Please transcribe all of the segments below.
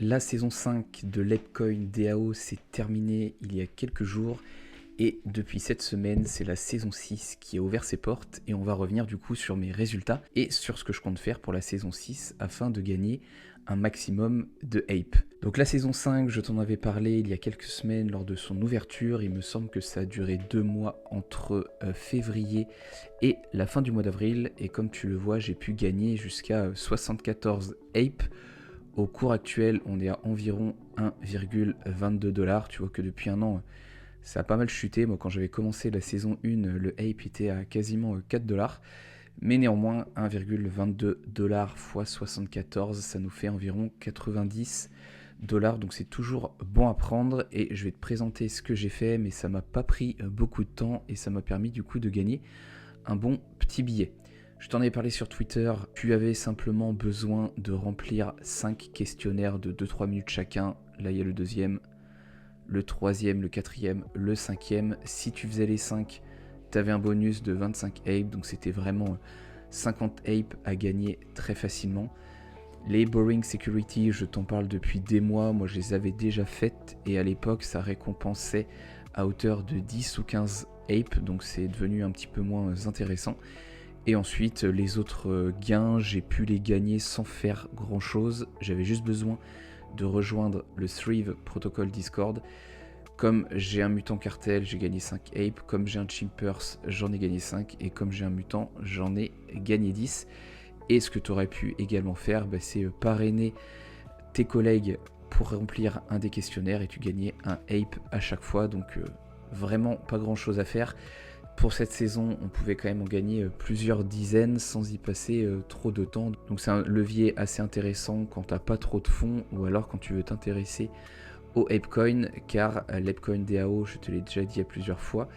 La saison 5 de l'ApeCoin DAO s'est terminée il y a quelques jours et depuis cette semaine, c'est la saison 6 qui a ouvert ses portes et on va revenir du coup sur mes résultats et sur ce que je compte faire pour la saison 6 afin de gagner un maximum de Ape. Donc la saison 5, je t'en avais parlé il y a quelques semaines lors de son ouverture, il me semble que ça a duré 2 mois entre février et la fin du mois d'avril et comme tu le vois, j'ai pu gagner jusqu'à 74 Ape. Au cours actuel, on est à environ 1,22$. Tu vois que depuis un an, ça a pas mal chuté. Moi, quand j'avais commencé la saison 1, le Ape était à quasiment 4$. Mais néanmoins, 1,22$ x 74, ça nous fait environ 90$. Donc c'est toujours bon à prendre. Et je vais te présenter ce que j'ai fait, mais ça m'a pas pris beaucoup de temps. Et ça m'a permis du coup de gagner un bon petit billet. Je t'en ai parlé sur Twitter, tu avais simplement besoin de remplir 5 questionnaires de 2-3 minutes chacun. Là, il y a le deuxième, le troisième, le quatrième, le cinquième. Si tu faisais les 5, tu avais un bonus de 25 Ape, donc c'était vraiment 50 Ape à gagner très facilement. Les Boring Security, je t'en parle depuis des mois, moi je les avais déjà faites et à l'époque ça récompensait à hauteur de 10 ou 15 Ape, donc c'est devenu un petit peu moins intéressant. Et ensuite, les autres gains, j'ai pu les gagner sans faire grand chose. J'avais juste besoin de rejoindre le Thrive Protocol Discord. Comme j'ai un mutant cartel, j'ai gagné 5 Ape. Comme j'ai un Chimpers, j'en ai gagné 5. Et comme j'ai un mutant, j'en ai gagné 10. Et ce que tu aurais pu également faire, c'est parrainer tes collègues pour remplir un des questionnaires. Et tu gagnais un Ape à chaque fois. Donc vraiment pas grand chose à faire. Pour cette saison, on pouvait quand même en gagner plusieurs dizaines sans y passer trop de temps. Donc c'est un levier assez intéressant quand t'as pas trop de fonds ou alors quand tu veux t'intéresser au ApeCoin, car l'ApeCoin DAO, je te l'ai déjà dit à plusieurs fois,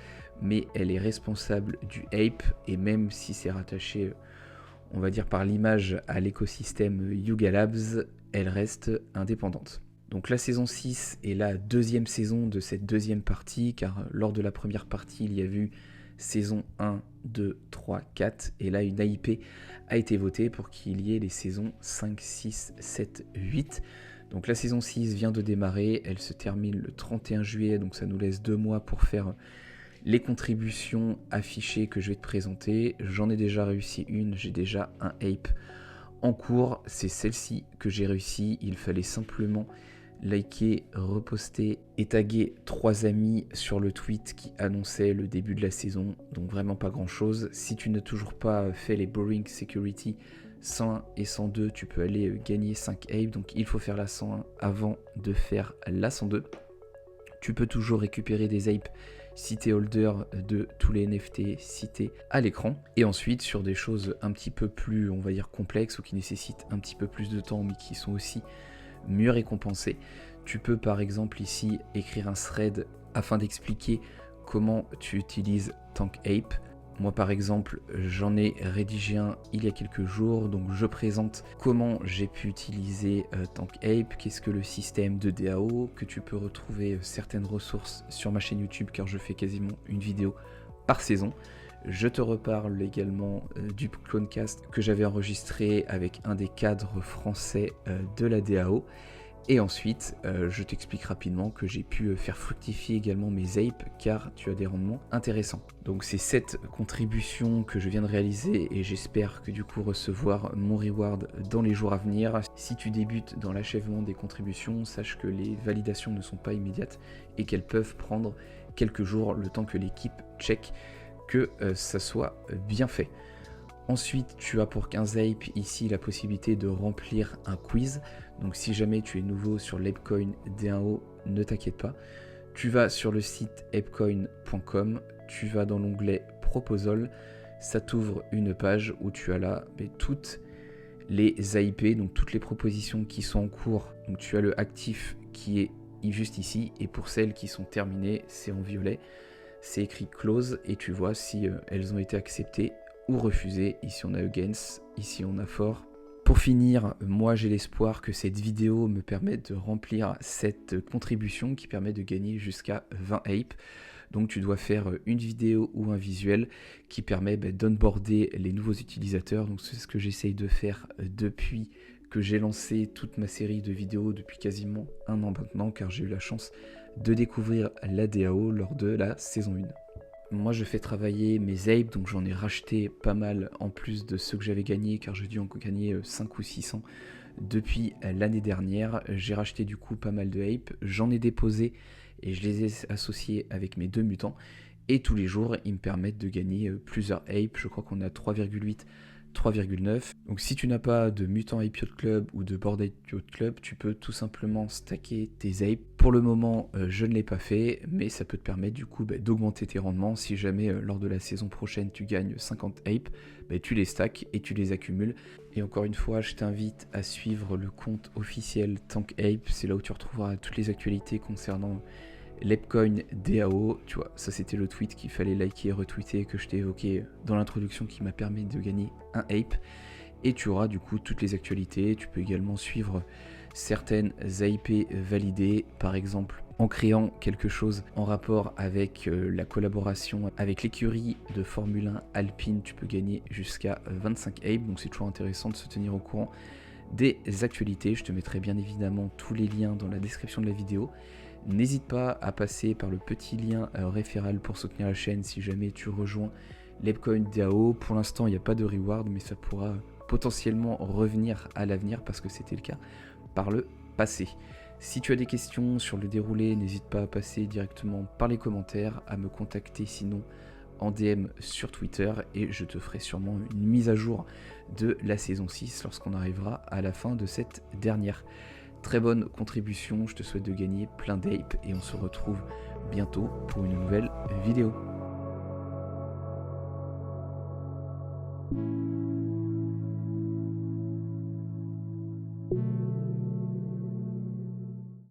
mais elle est responsable du Ape et même si c'est rattaché, on va dire par l'image à l'écosystème Yuga Labs, elle reste indépendante. Donc la saison 6 est la deuxième saison de cette deuxième partie, car lors de la première partie, il y a eu saison 1, 2, 3, 4, et là une AIP a été votée pour qu'il y ait les saisons 5, 6, 7, 8. Donc la saison 6 vient de démarrer, elle se termine le 31 juillet, donc ça nous laisse 2 mois pour faire les contributions affichées que je vais te présenter. J'en ai déjà réussi une, j'ai déjà un Ape en cours, c'est celle-ci que j'ai réussi, il fallait simplement liker, reposter et taguer 3 amis sur le tweet qui annonçait le début de la saison, donc vraiment pas grand chose. Si tu n'as toujours pas fait les Boring Security 101 et 102, tu peux aller gagner 5 Ape, donc il faut faire la 101 avant de faire la 102. Tu peux toujours récupérer des Ape si t'es holder de tous les NFT cités à l'écran. Et ensuite, sur des choses un petit peu plus, on va dire, complexes ou qui nécessitent un petit peu plus de temps, mais qui sont aussi mieux récompensées, tu peux par exemple ici écrire un thread afin d'expliquer comment tu utilises Tank Ape. Moi par exemple, j'en ai rédigé un il y a quelques jours, donc je présente comment j'ai pu utiliser Tank Ape, qu'est-ce que le système de DAO, que tu peux retrouver certaines ressources sur ma chaîne YouTube car je fais quasiment une vidéo par saison. Je te reparle également du Clonecast que j'avais enregistré avec un des cadres français de la DAO. Et ensuite, je t'explique rapidement que j'ai pu faire fructifier également mes Ape car tu as des rendements intéressants. Donc c'est cette contribution que je viens de réaliser et j'espère que du coup recevoir mon reward dans les jours à venir. Si tu débutes dans l'achèvement des contributions, sache que les validations ne sont pas immédiates et qu'elles peuvent prendre quelques jours le temps que l'équipe check que ça soit bien fait. Ensuite, tu as pour 15 Ape ici la possibilité de remplir un quiz. Donc si jamais tu es nouveau sur l'ApeCoin D1O, ne t'inquiète pas. Tu vas sur le site apecoin.com, tu vas dans l'onglet Proposal, ça t'ouvre une page où tu as là toutes les AIP, donc toutes les propositions qui sont en cours. Donc tu as le actif qui est juste ici et pour celles qui sont terminées, c'est en violet. C'est écrit close et tu vois si elles ont été acceptées ou refusées. Ici on a against, ici on a for. Pour finir, moi j'ai l'espoir que cette vidéo me permette de remplir cette contribution qui permet de gagner jusqu'à 20 Ape. Donc tu dois faire une vidéo ou un visuel qui permet d'onboarder les nouveaux utilisateurs. Donc c'est ce que j'essaye de faire depuis que j'ai lancé toute ma série de vidéos depuis quasiment un an maintenant, car j'ai eu la chance de découvrir la DAO lors de la saison 1. Moi je fais travailler mes apes, donc j'en ai racheté pas mal en plus de ceux que j'avais gagnés, car j'ai dû en gagner 5 ou 600 depuis l'année dernière. J'ai racheté du coup pas mal de apes, j'en ai déposé et je les ai associés avec mes 2 mutants. Et tous les jours, ils me permettent de gagner plusieurs apes. Je crois qu'on a 3,8, 3,9. Donc si tu n'as pas de Mutant Ape Yacht Club ou de Bored Ape Yacht Club, tu peux tout simplement stacker tes apes. Pour le moment, je ne l'ai pas fait, mais ça peut te permettre du coup d'augmenter tes rendements. Si jamais lors de la saison prochaine, tu gagnes 50 apes, tu les stacks et tu les accumules. Et encore une fois, je t'invite à suivre le compte officiel Tank Ape. C'est là où tu retrouveras toutes les actualités concernant l'Apecoin DAO, tu vois, ça c'était le tweet qu'il fallait liker et retweeter que je t'ai évoqué dans l'introduction qui m'a permis de gagner un ape. Et tu auras du coup toutes les actualités. Tu peux également suivre certaines AIP validées, par exemple en créant quelque chose en rapport avec la collaboration avec l'écurie de Formule 1 Alpine. Tu peux gagner jusqu'à 25 apes, donc c'est toujours intéressant de se tenir au courant des actualités. Je te mettrai bien évidemment tous les liens dans la description de la vidéo. N'hésite pas à passer par le petit lien référal pour soutenir la chaîne si jamais tu rejoins l'Apecoin DAO. Pour l'instant, il n'y a pas de reward, mais ça pourra potentiellement revenir à l'avenir parce que c'était le cas par le passé. Si tu as des questions sur le déroulé, n'hésite pas à passer directement par les commentaires, à me contacter sinon en DM sur Twitter et je te ferai sûrement une mise à jour de la saison 6 lorsqu'on arrivera à la fin de cette dernière. Très bonne contribution, je te souhaite de gagner plein d'apes et on se retrouve bientôt pour une nouvelle vidéo.